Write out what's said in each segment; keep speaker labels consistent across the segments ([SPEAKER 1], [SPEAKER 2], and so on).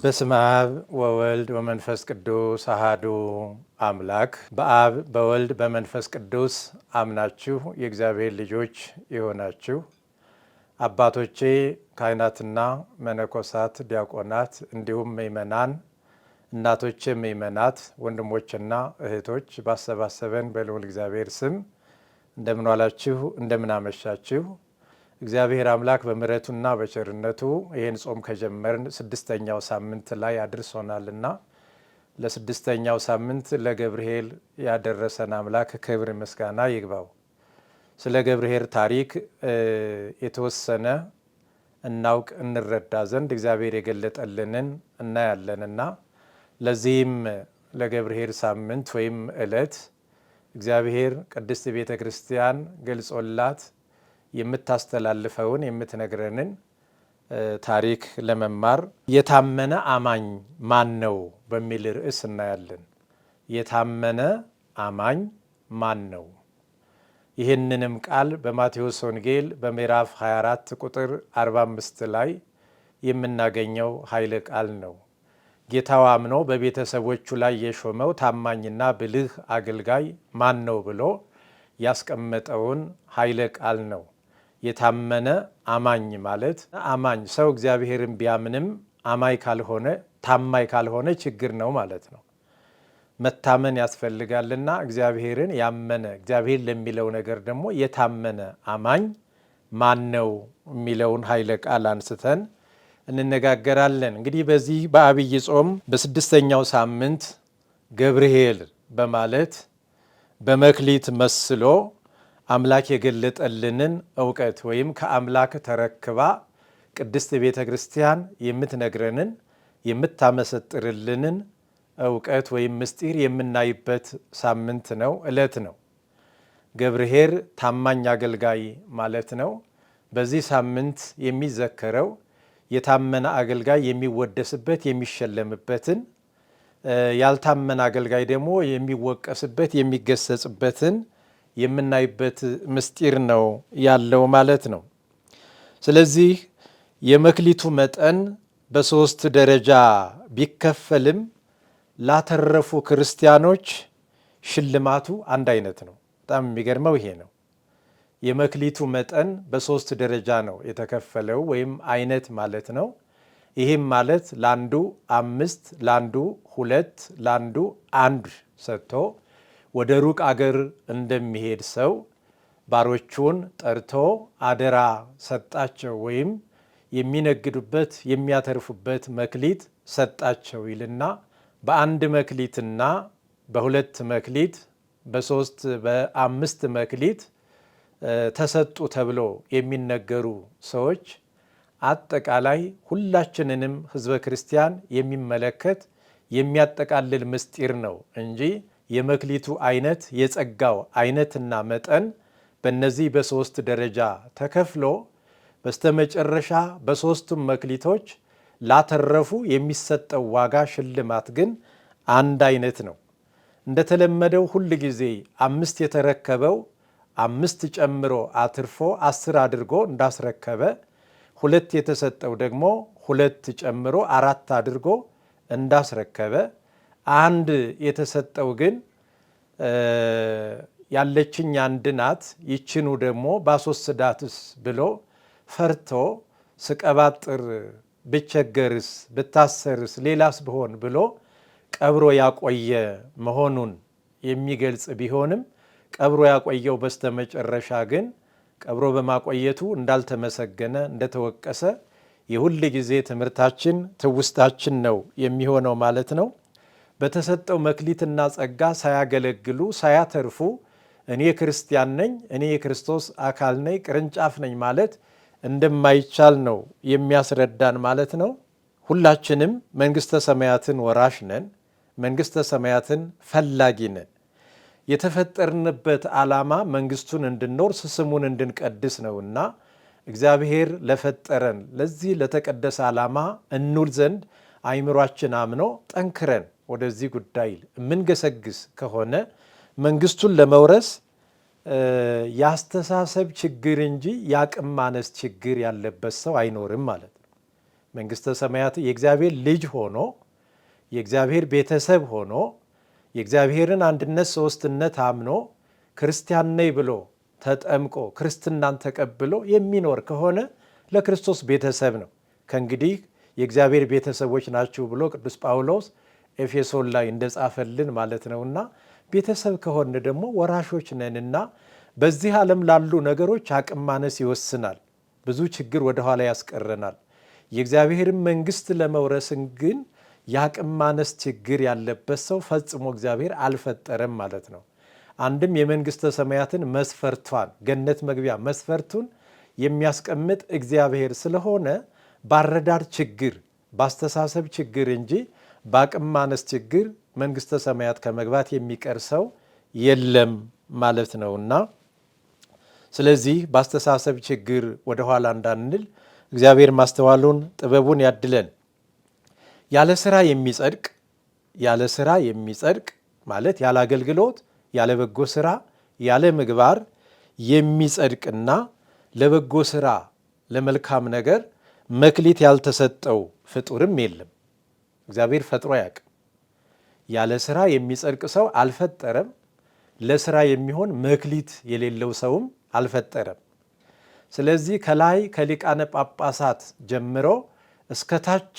[SPEAKER 1] በስመ አብ ወወልድ ወመንፈስ ቅዱስ አሐዱ አምላክ። በአብ በወልድ በመንፈስ ቅዱስ አምናችሁ የእግዚአብሔር ልጆች የሆናችሁ አባቶቼ ካህናትና መነኮሳት፣ ዲያቆናት እንዲሁም ምእመናን፣ እናቶቼ ምእመናት፣ ወንድሞችና እህቶች ባሰባሰበን በልዑል እግዚአብሔር ስም እንደምን ዋላችሁ? እንደምን አመሻችሁ? እግዚአብሔር አምላክ በምሕረቱና በቸርነቱ ይህን ጾም ከጀመርን ስድስተኛው ሳምንት ላይ አድርሶናልና ለስድስተኛው ሳምንት ለገብርኄር ያደረሰን አምላክ ክብር ምስጋና ይግባው። ስለ ገብርኄር ታሪክ የተወሰነ እናውቅ እንረዳ ዘንድ እግዚአብሔር የገለጠልንን እናያለንና ለዚህም ለገብርኄር ሳምንት ወይም ዕለት እግዚአብሔር ቅድስት ቤተ ክርስቲያን ገልጾላት የምታስተላልፈውን የምትነግረንን ታሪክ ለመማር የታመነ አማኝ ማን ነው በሚል ርዕስ እናያለን። የታመነ አማኝ ማን ነው? ይህንንም ቃል በማቴዎስ ወንጌል በምዕራፍ 24 ቁጥር 45 ላይ የምናገኘው ኃይለ ቃል ነው። ጌታው አምኖ በቤተሰቦቹ ላይ የሾመው ታማኝና ብልህ አገልጋይ ማን ነው ብሎ ያስቀመጠውን ኃይለ ቃል ነው። የታመነ አማኝ ማለት አማኝ ሰው እግዚአብሔርን ቢያምንም ታማኝ ካልሆነ ችግር ነው ማለት ነው። መታመን ያስፈልጋልና እግዚአብሔርን ያመነ እግዚአብሔር ለሚለው ነገር ደግሞ የታመነ አማኝ ማን ነው የሚለውን ኃይለ ቃል አንስተን እንነጋገራለን። እንግዲህ በዚህ በዐቢይ ጾም በስድስተኛው ሳምንት ገብርኄር በማለት በመክሊት መስሎ አምላክ የገለጠልንን እውቀት ወይም ከአምላክ ተረክባ ቅድስት ቤተ ክርስቲያን የምትነግረንን የምታመሰጥርልንን እውቀት ወይም ምስጢር የምናይበት ሳምንት ነው፣ ዕለት ነው። ገብርኄር ታማኝ አገልጋይ ማለት ነው። በዚህ ሳምንት የሚዘከረው የታመነ አገልጋይ የሚወደስበት የሚሸለምበትን፣ ያልታመነ አገልጋይ ደግሞ የሚወቀስበት የሚገሰጽበትን የምናይበት ምስጢር ነው ያለው ማለት ነው። ስለዚህ የመክሊቱ መጠን በሶስት ደረጃ ቢከፈልም ላተረፉ ክርስቲያኖች ሽልማቱ አንድ አይነት ነው። በጣም የሚገርመው ይሄ ነው። የመክሊቱ መጠን በሶስት ደረጃ ነው የተከፈለው ወይም አይነት ማለት ነው። ይህም ማለት ለአንዱ 5፣ ለአንዱ 2፣ ለአንዱ 1 ሰጥቶ ወደ ሩቅ አገር እንደሚሄድ ሰው ባሮቹን ጠርቶ አደራ ሰጣቸው ወይም የሚነግዱበት የሚያተርፉበት መክሊት ሰጣቸው ይልና በአንድ መክሊትና በሁለት መክሊት በሶስት በአምስት መክሊት ተሰጡ ተብሎ የሚነገሩ ሰዎች አጠቃላይ ሁላችንንም ሕዝበ ክርስቲያን የሚመለከት የሚያጠቃልል ምስጢር ነው እንጂ የመክሊቱ አይነት የጸጋው አይነትና መጠን በእነዚህ በሶስት ደረጃ ተከፍሎ በስተመጨረሻ በሶስቱም መክሊቶች ላተረፉ የሚሰጠው ዋጋ ሽልማት ግን አንድ አይነት ነው። እንደተለመደው ሁል ጊዜ 5 የተረከበው 5 ጨምሮ አትርፎ 10 አድርጎ እንዳስረከበ፣ 2 የተሰጠው ደግሞ 2 ጨምሮ 4 አድርጎ እንዳስረከበ፣ 1 የተሰጠው ግን ያለችኝ አንድ ናት ይችኑ ደግሞ ባስወስዳትስ ብሎ ፈርቶ ስቀባጥር ብቸገርስ ብታሰርስ ሌላስ ብሆን ብሎ ቀብሮ ያቆየ መሆኑን የሚገልጽ ቢሆንም ቀብሮ ያቆየው በስተመጨረሻ ግን ቀብሮ በማቆየቱ እንዳልተመሰገነ እንደተወቀሰ የሁል ጊዜ ትምህርታችን ትውስታችን ነው የሚሆነው ማለት ነው። በተሰጠው መክሊትና ጸጋ ሳያገለግሉ ሳያተርፉ እኔ ክርስቲያን ነኝ፣ እኔ የክርስቶስ አካል ነኝ፣ ቅርንጫፍ ነኝ ማለት እንደማይቻል ነው የሚያስረዳን ማለት ነው። ሁላችንም መንግሥተ ሰማያትን ወራሽ ነን፣ መንግሥተ ሰማያትን ፈላጊ ነን። የተፈጠርንበት ዓላማ መንግሥቱን እንድንወርስ ስሙን እንድንቀድስ ነውና እግዚአብሔር ለፈጠረን ለዚህ ለተቀደሰ ዓላማ እንውል ዘንድ አእምሯችን አምኖ ጠንክረን ወደዚህ ጉዳይ የምንገሰግስ ከሆነ መንግሥቱን ለመውረስ የአስተሳሰብ ችግር እንጂ የአቅም ማነስ ችግር ያለበት ሰው አይኖርም ማለት ነው። መንግሥተ ሰማያት የእግዚአብሔር ልጅ ሆኖ የእግዚአብሔር ቤተሰብ ሆኖ የእግዚአብሔርን አንድነት ሦስትነት አምኖ ክርስቲያን ነኝ ብሎ ተጠምቆ ክርስትናን ተቀብሎ የሚኖር ከሆነ ለክርስቶስ ቤተሰብ ነው። ከእንግዲህ የእግዚአብሔር ቤተሰቦች ናችሁ ብሎ ቅዱስ ጳውሎስ ኤፌሶን ላይ እንደጻፈልን ማለት ነውና ቤተሰብ ከሆነ ደግሞ ወራሾች ነንና በዚህ ዓለም ላሉ ነገሮች አቅም ማነስ ይወስናል። ብዙ ችግር ወደኋላ ያስቀረናል። የእግዚአብሔርን መንግሥት ለመውረስን ግን የአቅም ማነስ ችግር ያለበት ሰው ፈጽሞ እግዚአብሔር አልፈጠረም ማለት ነው። አንድም የመንግሥተ ሰማያትን መስፈርቷን ገነት መግቢያ መስፈርቱን የሚያስቀምጥ እግዚአብሔር ስለሆነ ባረዳድ ችግር ባስተሳሰብ ችግር እንጂ በአቅም ማነስ ችግር መንግሥተ ሰማያት ከመግባት የሚቀር ሰው የለም ማለት ነውና ስለዚህ ባስተሳሰብ ችግር ወደኋላ እንዳንል እግዚአብሔር ማስተዋሉን ጥበቡን ያድለን። ያለ ስራ የሚጸድቅ ማለት ያለ አገልግሎት ያለ በጎ ስራ ያለ ምግባር የሚጸድቅና ለበጎ ስራ ለመልካም ነገር መክሊት ያልተሰጠው ፍጡርም የለም። እግዚአብሔር ፈጥሮ አያውቅም። ያለ ስራ የሚጸድቅ ሰው አልፈጠረም። ለስራ የሚሆን መክሊት የሌለው ሰውም አልፈጠረም። ስለዚህ ከላይ ከሊቃነ ጳጳሳት ጀምሮ እስከ ታች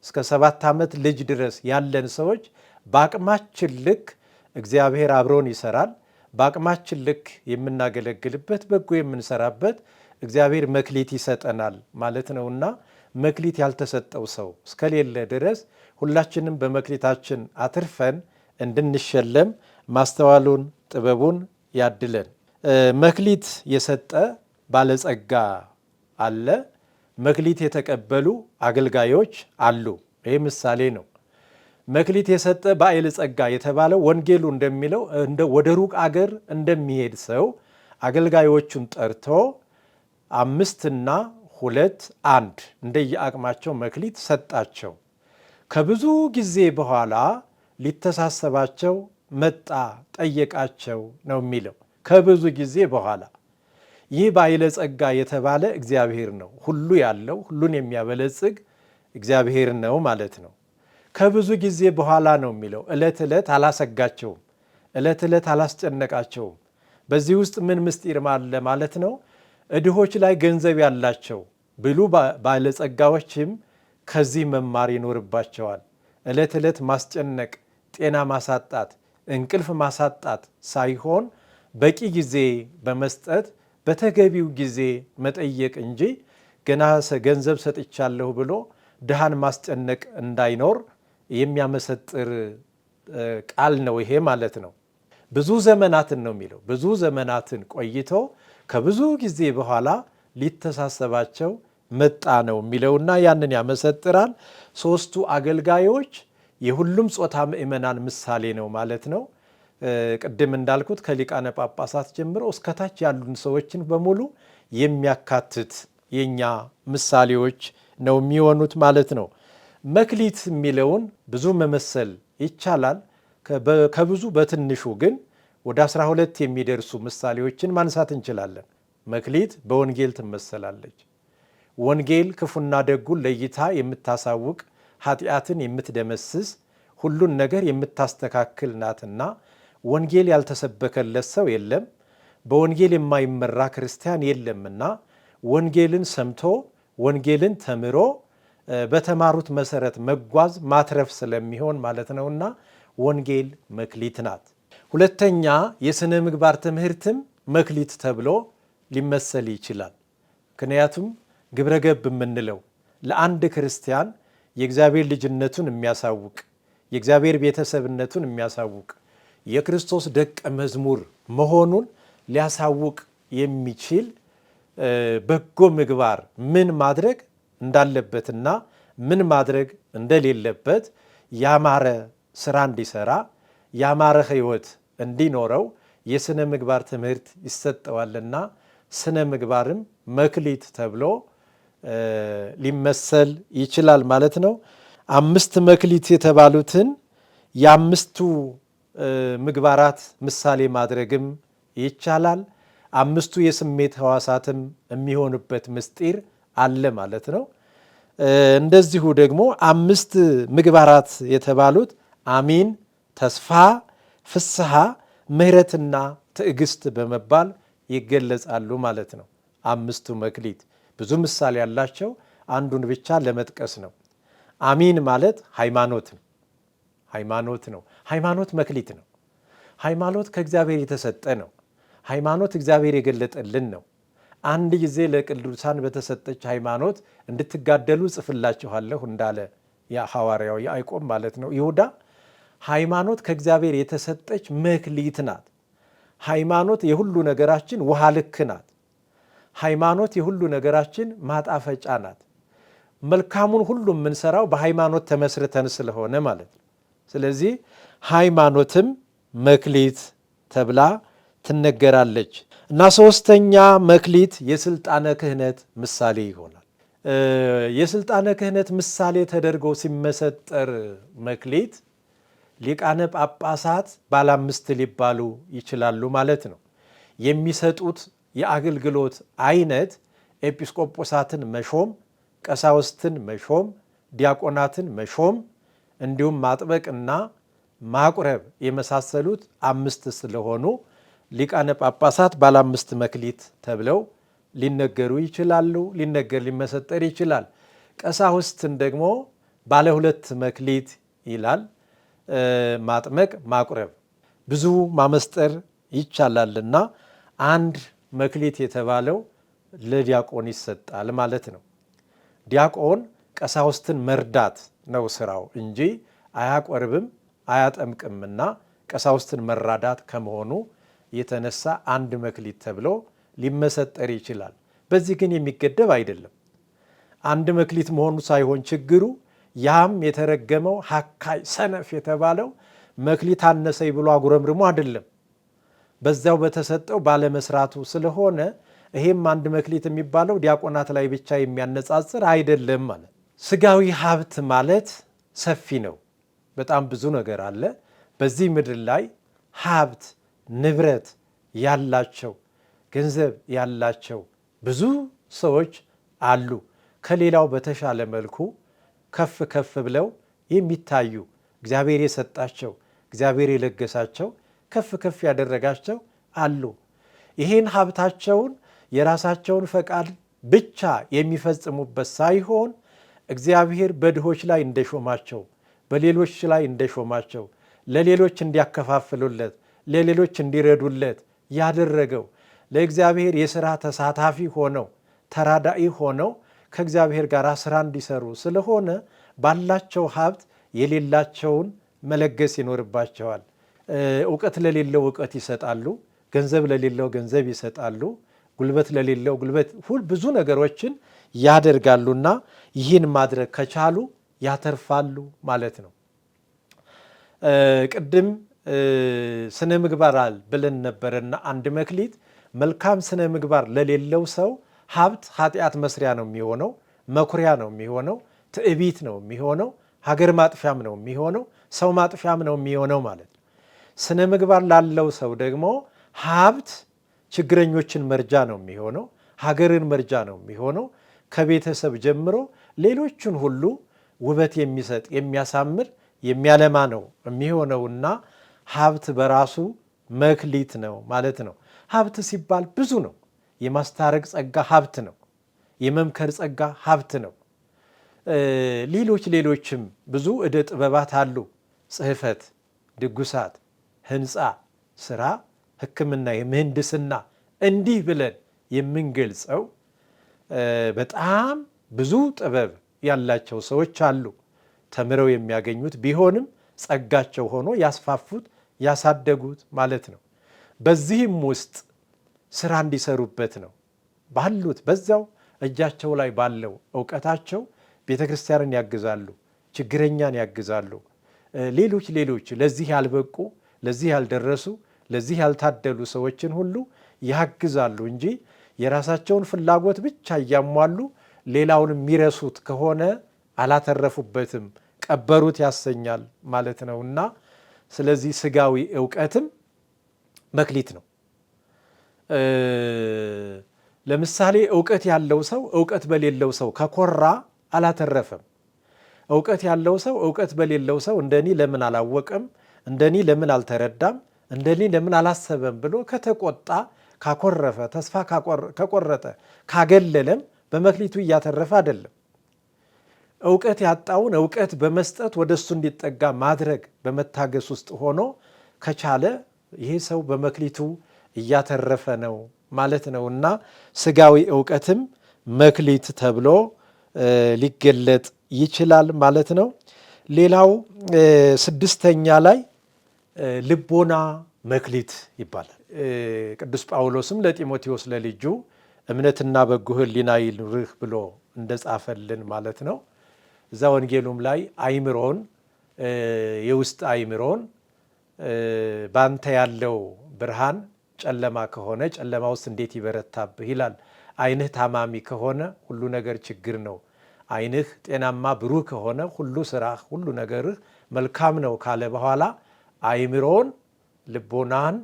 [SPEAKER 1] እስከ 7 ዓመት ልጅ ድረስ ያለን ሰዎች በአቅማችን ልክ እግዚአብሔር አብሮን ይሰራል። በአቅማችን ልክ የምናገለግልበት በጎ የምንሰራበት እግዚአብሔር መክሊት ይሰጠናል ማለት ነውና መክሊት ያልተሰጠው ሰው እስከሌለ ድረስ ሁላችንም በመክሊታችን አትርፈን እንድንሸለም ማስተዋሉን ጥበቡን ያድለን። መክሊት የሰጠ ባለጸጋ አለ። መክሊት የተቀበሉ አገልጋዮች አሉ። ይህ ምሳሌ ነው። መክሊት የሰጠ ባለጸጋ የተባለው ወንጌሉ እንደሚለው ወደ ሩቅ አገር እንደሚሄድ ሰው አገልጋዮቹን ጠርቶ 5 እና 2 1 እንደየአቅማቸው መክሊት ሰጣቸው። ከብዙ ጊዜ በኋላ ሊተሳሰባቸው መጣ፣ ጠየቃቸው ነው የሚለው። ከብዙ ጊዜ በኋላ ይህ ባለጸጋ የተባለ እግዚአብሔር ነው። ሁሉ ያለው ሁሉን የሚያበለጽግ እግዚአብሔር ነው ማለት ነው። ከብዙ ጊዜ በኋላ ነው የሚለው። ዕለት ዕለት አላሰጋቸውም፣ ዕለት ዕለት አላስጨነቃቸውም። በዚህ ውስጥ ምን ምስጢር አለ ማለት ነው? ድሆች ላይ ገንዘብ ያላቸው ብሉ ባለጸጋዎችም ከዚህ መማር ይኖርባቸዋል። ዕለት ዕለት ማስጨነቅ፣ ጤና ማሳጣት፣ እንቅልፍ ማሳጣት ሳይሆን በቂ ጊዜ በመስጠት በተገቢው ጊዜ መጠየቅ እንጂ ገና ገንዘብ ሰጥቻለሁ ብሎ ድሃን ማስጨነቅ እንዳይኖር የሚያመሰጥር ቃል ነው ይሄ ማለት ነው። ብዙ ዘመናትን ነው የሚለው። ብዙ ዘመናትን ቆይቶ ከብዙ ጊዜ በኋላ ሊተሳሰባቸው መጣ ነው የሚለውና ያንን ያመሰጥራል። 3ቱ አገልጋዮች የሁሉም ጾታ ምእመናን ምሳሌ ነው ማለት ነው። ቅድም እንዳልኩት ከሊቃነ ጳጳሳት ጀምሮ እስከታች ያሉን ሰዎችን በሙሉ የሚያካትት የኛ ምሳሌዎች ነው የሚሆኑት ማለት ነው። መክሊት የሚለውን ብዙ መመሰል ይቻላል። ከብዙ በትንሹ ግን ወደ 12 የሚደርሱ ምሳሌዎችን ማንሳት እንችላለን። መክሊት በወንጌል ትመሰላለች። ወንጌል ክፉና ደጉን ለይታ የምታሳውቅ ኃጢአትን የምትደመስስ ሁሉን ነገር የምታስተካክል ናትና ወንጌል ያልተሰበከለት ሰው የለም፣ በወንጌል የማይመራ ክርስቲያን የለምና ወንጌልን ሰምቶ ወንጌልን ተምሮ በተማሩት መሰረት መጓዝ ማትረፍ ስለሚሆን ማለት ነውና ወንጌል መክሊት ናት። ሁለተኛ የሥነ ምግባር ትምህርትም መክሊት ተብሎ ሊመሰል ይችላል። ምክንያቱም ግብረገብ የምንለው ለአንድ ክርስቲያን የእግዚአብሔር ልጅነቱን የሚያሳውቅ የእግዚአብሔር ቤተሰብነቱን የሚያሳውቅ የክርስቶስ ደቀ መዝሙር መሆኑን ሊያሳውቅ የሚችል በጎ ምግባር ምን ማድረግ እንዳለበትና ምን ማድረግ እንደሌለበት ያማረ ስራ እንዲሰራ ያማረ ሕይወት እንዲኖረው የሥነ ምግባር ትምህርት ይሰጠዋልና ስነ ምግባርም መክሊት ተብሎ ሊመሰል ይችላል ማለት ነው። 5 መክሊት የተባሉትን የ5ቱ ምግባራት ምሳሌ ማድረግም ይቻላል። 5ቱ የስሜት ሕዋሳትም የሚሆኑበት ምስጢር አለ ማለት ነው። እንደዚሁ ደግሞ 5 ምግባራት የተባሉት አሚን፣ ተስፋ፣ ፍስሐ፣ ምሕረትና ትዕግስት በመባል ይገለጻሉ ማለት ነው። 5ቱ መክሊት ብዙ ምሳሌ ያላቸው አንዱን ብቻ ለመጥቀስ ነው። አሚን ማለት ሃይማኖት ነው። ሃይማኖት መክሊት ነው። ሃይማኖት ከእግዚአብሔር የተሰጠ ነው። ሃይማኖት እግዚአብሔር የገለጠልን ነው። አንድ ጊዜ ለቅዱሳን በተሰጠች ሃይማኖት እንድትጋደሉ ጽፍላችኋለሁ እንዳለ ሐዋርያው ያዕቆብ ማለት ነው ይሁዳ። ሃይማኖት ከእግዚአብሔር የተሰጠች መክሊት ናት። ሃይማኖት የሁሉ ነገራችን ውሃ ልክ ናት። ሃይማኖት የሁሉ ነገራችን ማጣፈጫ ናት። መልካሙን ሁሉ የምንሰራው በሃይማኖት ተመስርተን ስለሆነ ማለት ነው። ስለዚህ ሃይማኖትም መክሊት ተብላ ትነገራለች እና 3ኛ መክሊት የስልጣነ ክህነት ምሳሌ ይሆናል። የስልጣነ ክህነት ምሳሌ ተደርጎ ሲመሰጠር መክሊት ሊቃነ ጳጳሳት ባለ 5 ሊባሉ ይችላሉ ማለት ነው። የሚሰጡት የአገልግሎት አይነት ኤጲስቆጶሳትን መሾም፣ ቀሳውስትን መሾም፣ ዲያቆናትን መሾም እንዲሁም ማጥበቅና ማቁረብ የመሳሰሉት 5 ስለሆኑ ሊቃነ ጳጳሳት ባለ 5 መክሊት ተብለው ሊነገሩ ይችላሉ። ሊመሰጠር ይችላል። ቀሳውስትን ደግሞ ባለ 2 መክሊት ይላል። ማጥመቅ፣ ማቁረብ ብዙ ማመስጠር ይቻላልና አንድ መክሊት የተባለው ለዲያቆን ይሰጣል ማለት ነው። ዲያቆን ቀሳውስትን መርዳት ነው ስራው እንጂ አያቆርብም አያጠምቅምና ቀሳውስትን መራዳት ከመሆኑ የተነሳ አንድ መክሊት ተብሎ ሊመሰጠር ይችላል። በዚህ ግን የሚገደብ አይደለም። አንድ መክሊት መሆኑ ሳይሆን ችግሩ ያም የተረገመው ሐካይ ሰነፍ የተባለው መክሊት አነሰኝ ብሎ አጉረምርሞ አይደለም፣ በዛው በተሰጠው ባለመስራቱ ስለሆነ ይሄም አንድ መክሊት የሚባለው ዲያቆናት ላይ ብቻ የሚያነጻጽር አይደለም ማለት። ስጋዊ ሀብት ማለት ሰፊ ነው። በጣም ብዙ ነገር አለ። በዚህ ምድር ላይ ሀብት ንብረት ያላቸው ገንዘብ ያላቸው ብዙ ሰዎች አሉ። ከሌላው በተሻለ መልኩ ከፍ ከፍ ብለው የሚታዩ እግዚአብሔር የሰጣቸው እግዚአብሔር የለገሳቸው ከፍ ከፍ ያደረጋቸው አሉ። ይህን ሀብታቸውን የራሳቸውን ፈቃድ ብቻ የሚፈጽሙበት ሳይሆን እግዚአብሔር በድሆች ላይ እንደሾማቸው በሌሎች ላይ እንደሾማቸው ለሌሎች እንዲያከፋፍሉለት ለሌሎች እንዲረዱለት ያደረገው ለእግዚአብሔር የሥራ ተሳታፊ ሆነው ተራዳኢ ሆነው ከእግዚአብሔር ጋር ስራ እንዲሰሩ ስለሆነ ባላቸው ሀብት የሌላቸውን መለገስ ይኖርባቸዋል። እውቀት ለሌለው እውቀት ይሰጣሉ፣ ገንዘብ ለሌለው ገንዘብ ይሰጣሉ፣ ጉልበት ለሌለው ጉልበት፣ ብዙ ነገሮችን ያደርጋሉና ይህን ማድረግ ከቻሉ ያተርፋሉ ማለት ነው። ቅድም ስነ ምግባር ብለን ነበርና አንድ መክሊት መልካም ስነ ምግባር ለሌለው ሰው ሀብት ኃጢአት መስሪያ ነው የሚሆነው፣ መኩሪያ ነው የሚሆነው፣ ትዕቢት ነው የሚሆነው፣ ሀገር ማጥፊያም ነው የሚሆነው፣ ሰው ማጥፊያም ነው የሚሆነው ማለት ነው። ስነ ምግባር ላለው ሰው ደግሞ ሀብት ችግረኞችን መርጃ ነው የሚሆነው፣ ሀገርን መርጃ ነው የሚሆነው። ከቤተሰብ ጀምሮ ሌሎችን ሁሉ ውበት የሚሰጥ የሚያሳምር የሚያለማ ነው የሚሆነውና ሀብት በራሱ መክሊት ነው ማለት ነው። ሀብት ሲባል ብዙ ነው። የማስታረቅ ጸጋ ሀብት ነው። የመምከር ጸጋ ሀብት ነው። ሌሎችም ብዙ ዕደ ጥበባት አሉ። ጽሕፈት፣ ድጉሳት፣ ህንፃ፣ ስራ፣ ሕክምና፣ የምህንድስና እንዲህ ብለን የምንገልጸው በጣም ብዙ ጥበብ ያላቸው ሰዎች አሉ። ተምረው የሚያገኙት ቢሆንም ጸጋቸው ሆኖ ያስፋፉት ያሳደጉት ማለት ነው። በዚህም ውስጥ ስራ እንዲሰሩበት ነው ባሉት በዛው እጃቸው ላይ ባለው እውቀታቸው ቤተ ክርስቲያንን ያግዛሉ፣ ችግረኛን ያግዛሉ። ሌሎች ለዚህ ያልበቁ ለዚህ ያልደረሱ ለዚህ ያልታደሉ ሰዎችን ሁሉ ያግዛሉ እንጂ የራሳቸውን ፍላጎት ብቻ እያሟሉ ሌላውን የሚረሱት ከሆነ አላተረፉበትም፣ ቀበሩት ያሰኛል ማለት ነውና ስለዚህ ስጋዊ እውቀትም መክሊት ነው። ለምሳሌ እውቀት ያለው ሰው እውቀት በሌለው ሰው ከኮራ አላተረፈም። እውቀት ያለው ሰው እውቀት በሌለው ሰው እንደኔ ለምን አላወቀም፣ እንደኔ ለምን አልተረዳም፣ እንደኔ ለምን አላሰበም ብሎ ከተቆጣ፣ ካኮረፈ፣ ተስፋ ከቆረጠ፣ ካገለለም በመክሊቱ እያተረፈ አይደለም። እውቀት ያጣውን እውቀት በመስጠት ወደ እሱ እንዲጠጋ ማድረግ በመታገስ ውስጥ ሆኖ ከቻለ ይሄ ሰው በመክሊቱ እያተረፈ ነው ማለት ነው እና ስጋዊ እውቀትም መክሊት ተብሎ ሊገለጥ ይችላል ማለት ነው። ሌላው ስድስተኛ ላይ ልቦና መክሊት ይባላል። ቅዱስ ጳውሎስም ለጢሞቴዎስ ለልጁ እምነትና በጎ ሕሊና ይኑርህ ብሎ እንደጻፈልን ማለት ነው። እዛ ወንጌሉም ላይ አይምሮን የውስጥ አይምሮን ባንተ ያለው ብርሃን ጨለማ ከሆነ ጨለማ ውስጥ እንዴት ይበረታብህ ይላል። ዓይንህ ታማሚ ከሆነ ሁሉ ነገር ችግር ነው። ዓይንህ ጤናማ ብሩህ ከሆነ ሁሉ ስራህ ሁሉ ነገርህ መልካም ነው ካለ በኋላ አይምሮን ልቦናን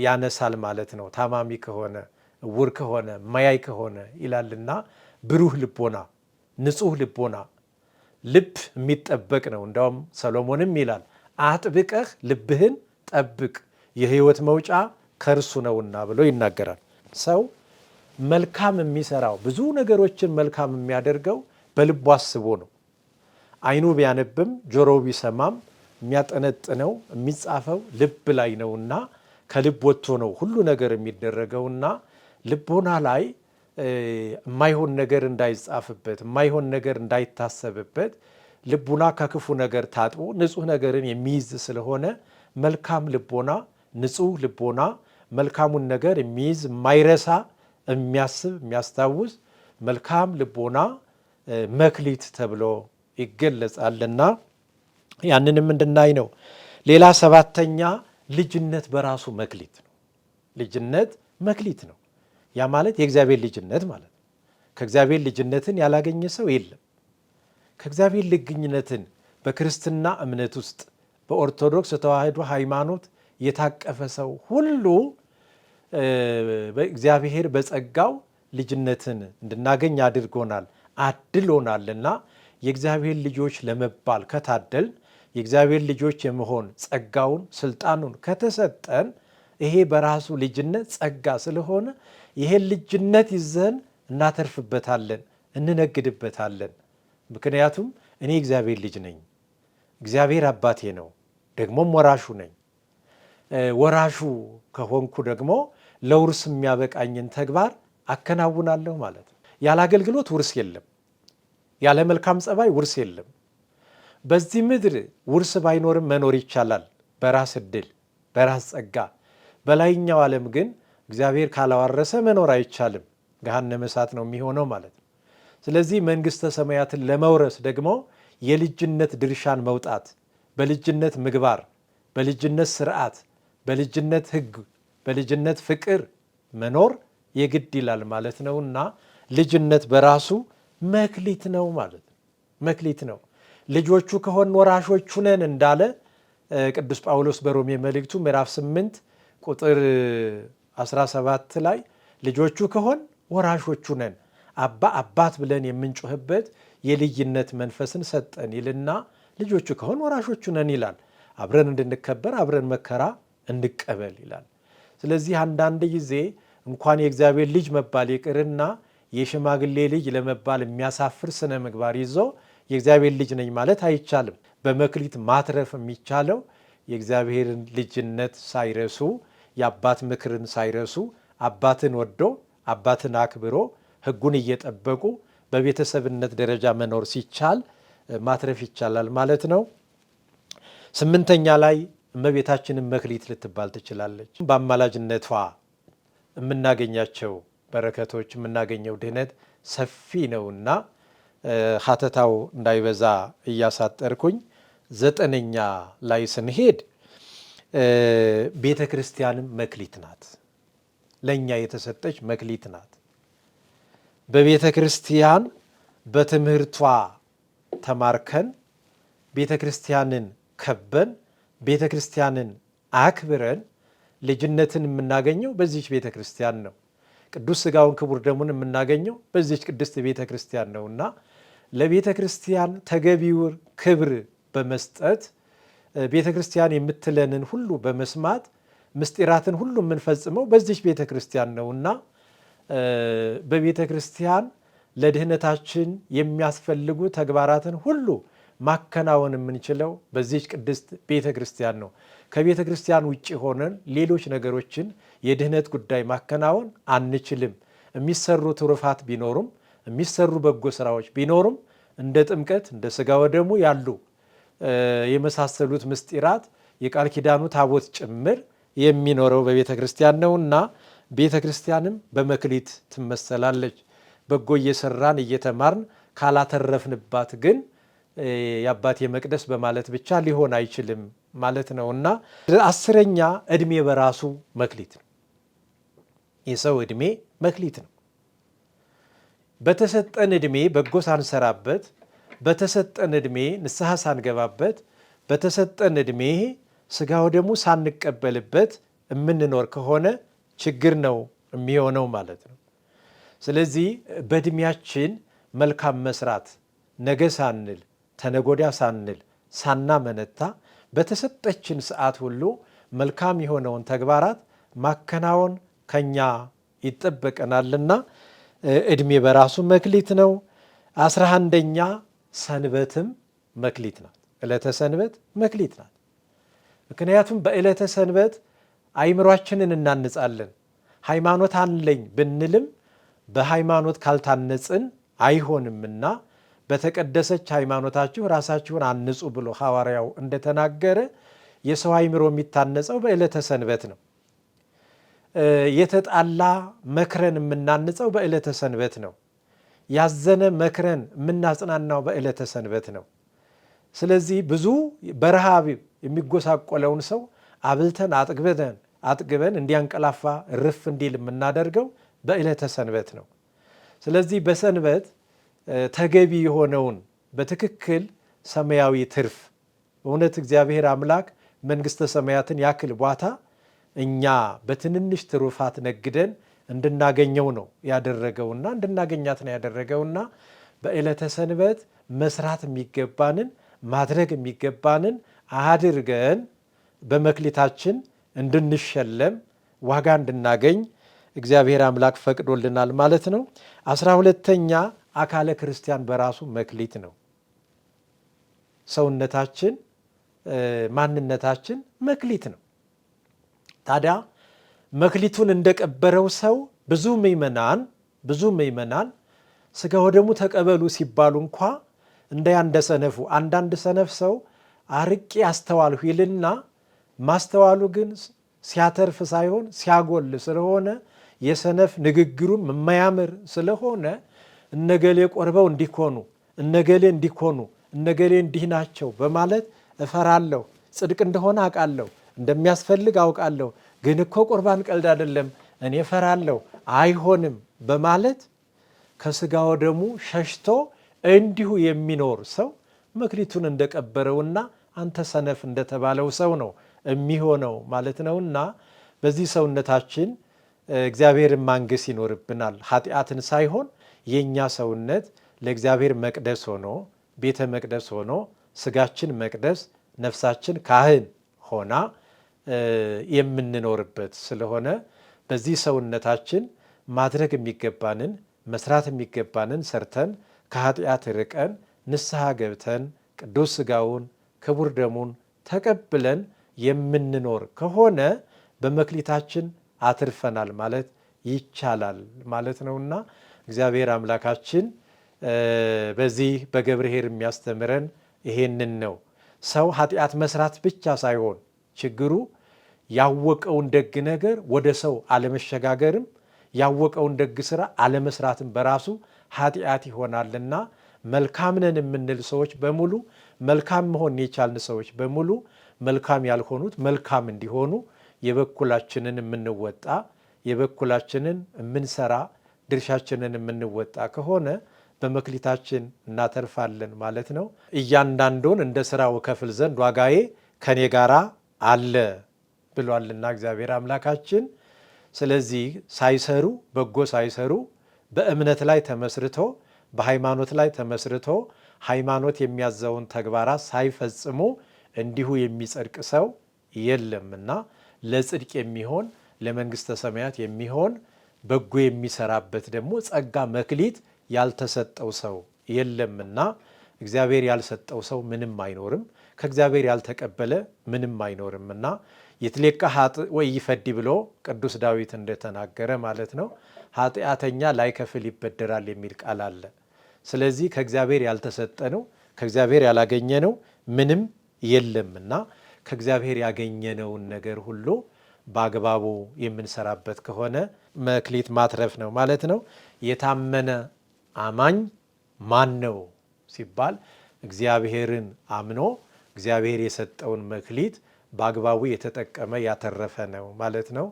[SPEAKER 1] ያነሳል ማለት ነው። ታማሚ ከሆነ እውር ከሆነ ማያይ ከሆነ ይላልና ብሩህ ልቦና፣ ንጹህ ልቦና፣ ልብ የሚጠበቅ ነው። እንዳውም ሰሎሞንም ይላል አጥብቀህ ልብህን ጠብቅ የሕይወት መውጫ ከእርሱ ነውና ብሎ ይናገራል። ሰው መልካም የሚሰራው ብዙ ነገሮችን መልካም የሚያደርገው በልቡ አስቦ ነው። ዓይኑ ቢያነብም ጆሮው ቢሰማም የሚያጠነጥነው የሚጻፈው ልብ ላይ ነውና ከልብ ወጥቶ ነው ሁሉ ነገር የሚደረገውና ልቦና ላይ የማይሆን ነገር እንዳይጻፍበት የማይሆን ነገር እንዳይታሰብበት ልቡና ከክፉ ነገር ታጥቦ ንጹህ ነገርን የሚይዝ ስለሆነ መልካም ልቦና፣ ንጹህ ልቦና መልካሙን ነገር የሚይዝ የማይረሳ የሚያስብ የሚያስታውስ መልካም ልቦና መክሊት ተብሎ ይገለጻልና ያንንም እንድናይ ነው። ሌላ ሰባተኛ ልጅነት በራሱ መክሊት ነው። ልጅነት መክሊት ነው። ያ ማለት የእግዚአብሔር ልጅነት ማለት ነው። ከእግዚአብሔር ልጅነትን ያላገኘ ሰው የለም። ከእግዚአብሔር ልጅነትን በክርስትና እምነት ውስጥ በኦርቶዶክስ ተዋሕዶ ሃይማኖት የታቀፈ ሰው ሁሉ በእግዚአብሔር በጸጋው ልጅነትን እንድናገኝ አድርጎናል አድሎናልና የእግዚአብሔር ልጆች ለመባል ከታደል የእግዚአብሔር ልጆች የመሆን ጸጋውን ስልጣኑን ከተሰጠን ይሄ በራሱ ልጅነት ጸጋ ስለሆነ ይሄን ልጅነት ይዘን እናተርፍበታለን፣ እንነግድበታለን። ምክንያቱም እኔ እግዚአብሔር ልጅ ነኝ፣ እግዚአብሔር አባቴ ነው፣ ደግሞም ወራሹ ነኝ። ወራሹ ከሆንኩ ደግሞ ለውርስ የሚያበቃኝን ተግባር አከናውናለሁ ማለት ነው። ያለ አገልግሎት ውርስ የለም። ያለ መልካም ጸባይ ውርስ የለም። በዚህ ምድር ውርስ ባይኖርም መኖር ይቻላል በራስ ዕድል በራስ ጸጋ። በላይኛው ዓለም ግን እግዚአብሔር ካላዋረሰ መኖር አይቻልም። ገሃነመ እሳት ነው የሚሆነው ማለት ነው። ስለዚህ መንግሥተ ሰማያትን ለመውረስ ደግሞ የልጅነት ድርሻን መውጣት፣ በልጅነት ምግባር፣ በልጅነት ስርዓት፣ በልጅነት ሕግ፣ በልጅነት ፍቅር መኖር የግድ ይላል ማለት ነውና ልጅነት በራሱ መክሊት ነው ማለት ነው። መክሊት ነው። ልጆቹ ከሆን ወራሾቹ ነን እንዳለ ቅዱስ ጳውሎስ በሮሜ መልእክቱ ምዕራፍ 8 ቁጥር 17 ላይ ልጆቹ ከሆን ወራሾቹ ነን፣ አባ አባት ብለን የምንጮህበት የልጅነት መንፈስን ሰጠን ይልና ልጆቹ ከሆን ወራሾቹ ነን ይላል። አብረን እንድንከበር አብረን መከራ እንቀበል ይላል። ስለዚህ አንዳንድ ጊዜ እንኳን የእግዚአብሔር ልጅ መባል ይቅርና የሽማግሌ ልጅ ለመባል የሚያሳፍር ስነ ምግባር ይዞ የእግዚአብሔር ልጅ ነኝ ማለት አይቻልም። በመክሊት ማትረፍ የሚቻለው የእግዚአብሔርን ልጅነት ሳይረሱ የአባት ምክርን ሳይረሱ አባትን ወዶ አባትን አክብሮ ሕጉን እየጠበቁ በቤተሰብነት ደረጃ መኖር ሲቻል ማትረፍ ይቻላል ማለት ነው። ስምንተኛ ላይ እመቤታችንን መክሊት ልትባል ትችላለች። በአማላጅነቷ የምናገኛቸው በረከቶች የምናገኘው ድህነት ሰፊ ነውና ሀተታው እንዳይበዛ እያሳጠርኩኝ 9ኛ ላይ ስንሄድ ቤተ ክርስቲያንም መክሊት ናት። ለእኛ የተሰጠች መክሊት ናት። በቤተ ክርስቲያን በትምህርቷ ተማርከን ቤተ ክርስቲያንን ከበን ቤተ ክርስቲያንን አክብረን ልጅነትን የምናገኘው በዚች ቤተ ክርስቲያን ነው። ቅዱስ ሥጋውን ክቡር ደሙን የምናገኘው በዚች ቅድስት ቤተ ክርስቲያን ነውና ለቤተ ክርስቲያን ተገቢውን ክብር በመስጠት ቤተ ክርስቲያን የምትለንን ሁሉ በመስማት ምስጢራትን ሁሉ የምንፈጽመው በዚህ ቤተ ክርስቲያን ነውና በቤተ ክርስቲያን ለድህነታችን የሚያስፈልጉ ተግባራትን ሁሉ ማከናወን የምንችለው በዚህ ቅድስት ቤተ ክርስቲያን ነው። ከቤተ ክርስቲያን ውጭ ሆነን ሌሎች ነገሮችን የድህነት ጉዳይ ማከናወን አንችልም። የሚሰሩ ትሩፋት ቢኖሩም የሚሰሩ በጎ ስራዎች ቢኖሩም እንደ ጥምቀት እንደ ሥጋ ወደሙ ያሉ የመሳሰሉት ምስጢራት የቃል ኪዳኑ ታቦት ጭምር የሚኖረው በቤተ ክርስቲያን ነውና ቤተ ክርስቲያንም በመክሊት ትመሰላለች። በጎ እየሰራን እየተማርን ካላተረፍንባት ግን የአባቴ መቅደስ በማለት ብቻ ሊሆን አይችልም ማለት ነውና 10ኛ ዕድሜ በራሱ መክሊት ነው። የሰው ዕድሜ መክሊት ነው። በተሰጠን ዕድሜ በጎ ሳንሰራበት፣ በተሰጠን ዕድሜ ንስሐ ሳንገባበት፣ በተሰጠን ዕድሜ ሥጋ ወደሙ ሳንቀበልበት የምንኖር ከሆነ ችግር ነው የሚሆነው ማለት ነው። ስለዚህ በዕድሜያችን መልካም መስራት ነገ ሳንል ተነጎዳ ሳንል ሳናመነታ በተሰጠችን ሰዓት ሁሉ መልካም የሆነውን ተግባራት ማከናወን ከኛ ይጠበቀናልና ዕድሜ በራሱ መክሊት ነው። 11ኛ ሰንበትም መክሊት ናት። ዕለተ ሰንበት መክሊት ናት። ምክንያቱም በዕለተ ሰንበት አእምሯችንን እናንጻለን። ሃይማኖት አለኝ ብንልም በሃይማኖት ካልታነጽን አይሆንምና በተቀደሰች ሃይማኖታችሁ ራሳችሁን አንጹ ብሎ ሐዋርያው እንደተናገረ የሰው አእምሮ የሚታነጸው በዕለተ ሰንበት ነው። የተጣላ መክረን የምናንጸው በዕለተ ሰንበት ነው። ያዘነ መክረን የምናጽናናው በዕለተ ሰንበት ነው። ስለዚህ ብዙ በረሃብ የሚጎሳቆለውን ሰው አብልተን አጥግበን እንዲያንቀላፋ እርፍ እንዲል የምናደርገው በዕለተ ሰንበት ነው። ስለዚህ በሰንበት ተገቢ የሆነውን በትክክል ሰማያዊ ትርፍ እውነት እግዚአብሔር አምላክ መንግሥተ ሰማያትን ያክል ቦታ እኛ በትንንሽ ትሩፋት ነግደን እንድናገኘው ነው ያደረገውና እንድናገኛት ነው ያደረገውና በዕለተ ሰንበት መስራት የሚገባንን ማድረግ የሚገባንን አድርገን በመክሊታችን እንድንሸለም ዋጋ እንድናገኝ እግዚአብሔር አምላክ ፈቅዶልናል ማለት ነው። 12ኛ አካለ ክርስቲያን በራሱ መክሊት ነው። ሰውነታችን ማንነታችን መክሊት ነው። ታዲያ መክሊቱን እንደቀበረው ሰው ብዙ ምእመናን ሥጋ ወደሙ ተቀበሉ ሲባሉ እንኳ እንደ ሰነፉ አንዳንድ ሰነፍ ሰው አርቄ አስተዋልሁ ይልና ማስተዋሉ ግን ሲያተርፍ ሳይሆን ሲያጎል ስለሆነ የሰነፍ ንግግሩም የማያምር ስለሆነ እነገሌ ቆርበው እንዲኮኑ እነገሌ እንዲኮኑ እነገሌ እንዲህ ናቸው በማለት እፈራለሁ፣ ጽድቅ እንደሆነ አውቃለሁ፣ እንደሚያስፈልግ አውቃለሁ፣ ግን እኮ ቁርባን ቀልድ አይደለም እኔ እፈራለሁ አይሆንም በማለት ከሥጋ ወደሙ ሸሽቶ እንዲሁ የሚኖር ሰው መክሊቱን እንደቀበረውና አንተ ሰነፍ እንደተባለው ሰው ነው የሚሆነው ማለት ነውና በዚህ ሰውነታችን እግዚአብሔርን ማንገስ ይኖርብናል። ኃጢአትን ሳይሆን የእኛ ሰውነት ለእግዚአብሔር መቅደስ ሆኖ ቤተ መቅደስ ሆኖ ሥጋችን መቅደስ ነፍሳችን ካህን ሆና የምንኖርበት ስለሆነ በዚህ ሰውነታችን ማድረግ የሚገባንን መስራት የሚገባንን ሰርተን ከኃጢአት ርቀን ንስሐ ገብተን ቅዱስ ሥጋውን ክቡር ደሙን ተቀብለን የምንኖር ከሆነ በመክሊታችን አትርፈናል ማለት ይቻላል ማለት ነውና እግዚአብሔር አምላካችን በዚህ በገብርኄር የሚያስተምረን ይሄንን ነው። ሰው ኃጢአት መስራት ብቻ ሳይሆን ችግሩ ያወቀውን ደግ ነገር ወደ ሰው አለመሸጋገርም ያወቀውን ደግ ስራ አለመስራትም በራሱ ኃጢአት ይሆናልና መልካም ነን የምንል ሰዎች በሙሉ መልካም መሆን የቻልን ሰዎች በሙሉ መልካም ያልሆኑት መልካም እንዲሆኑ የበኩላችንን የምንወጣ የበኩላችንን የምንሰራ ድርሻችንን የምንወጣ ከሆነ በመክሊታችን እናተርፋለን ማለት ነው። እያንዳንዱን እንደ ስራው እከፍል ዘንድ ዋጋዬ ከኔ ጋራ አለ ብሏልና እግዚአብሔር አምላካችን። ስለዚህ ሳይሰሩ በጎ ሳይሰሩ በእምነት ላይ ተመስርቶ በሃይማኖት ላይ ተመስርቶ ሃይማኖት የሚያዘውን ተግባራት ሳይፈጽሙ እንዲሁ የሚጸድቅ ሰው የለምና ለጽድቅ የሚሆን ለመንግሥተ ሰማያት የሚሆን በጎ የሚሰራበት ደግሞ ጸጋ መክሊት ያልተሰጠው ሰው የለምና እግዚአብሔር ያልሰጠው ሰው ምንም አይኖርም፣ ከእግዚአብሔር ያልተቀበለ ምንም አይኖርምና ይትሌካ ኃጥእ ወኢይፈዲ ብሎ ቅዱስ ዳዊት እንደተናገረ ማለት ነው። ኃጢአተኛ ላይከፍል ይበደራል የሚል ቃል አለ። ስለዚህ ከእግዚአብሔር ያልተሰጠ ነው፣ ከእግዚአብሔር ያላገኘ ነው ምንም የለምና ከእግዚአብሔር ያገኘነውን ነገር ሁሉ በአግባቡ የምንሰራበት ከሆነ መክሊት ማትረፍ ነው ማለት ነው። የታመነ አማኝ ማን ነው ሲባል እግዚአብሔርን አምኖ እግዚአብሔር የሰጠውን መክሊት በአግባቡ የተጠቀመ ያተረፈ ነው ማለት ነው።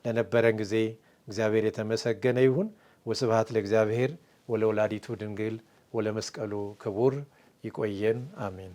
[SPEAKER 1] ለነበረን ጊዜ እግዚአብሔር የተመሰገነ ይሁን። ወስብሐት ለእግዚአብሔር ወለወላዲቱ ድንግል ወለመስቀሉ ክቡር። ይቆየን። አሜን።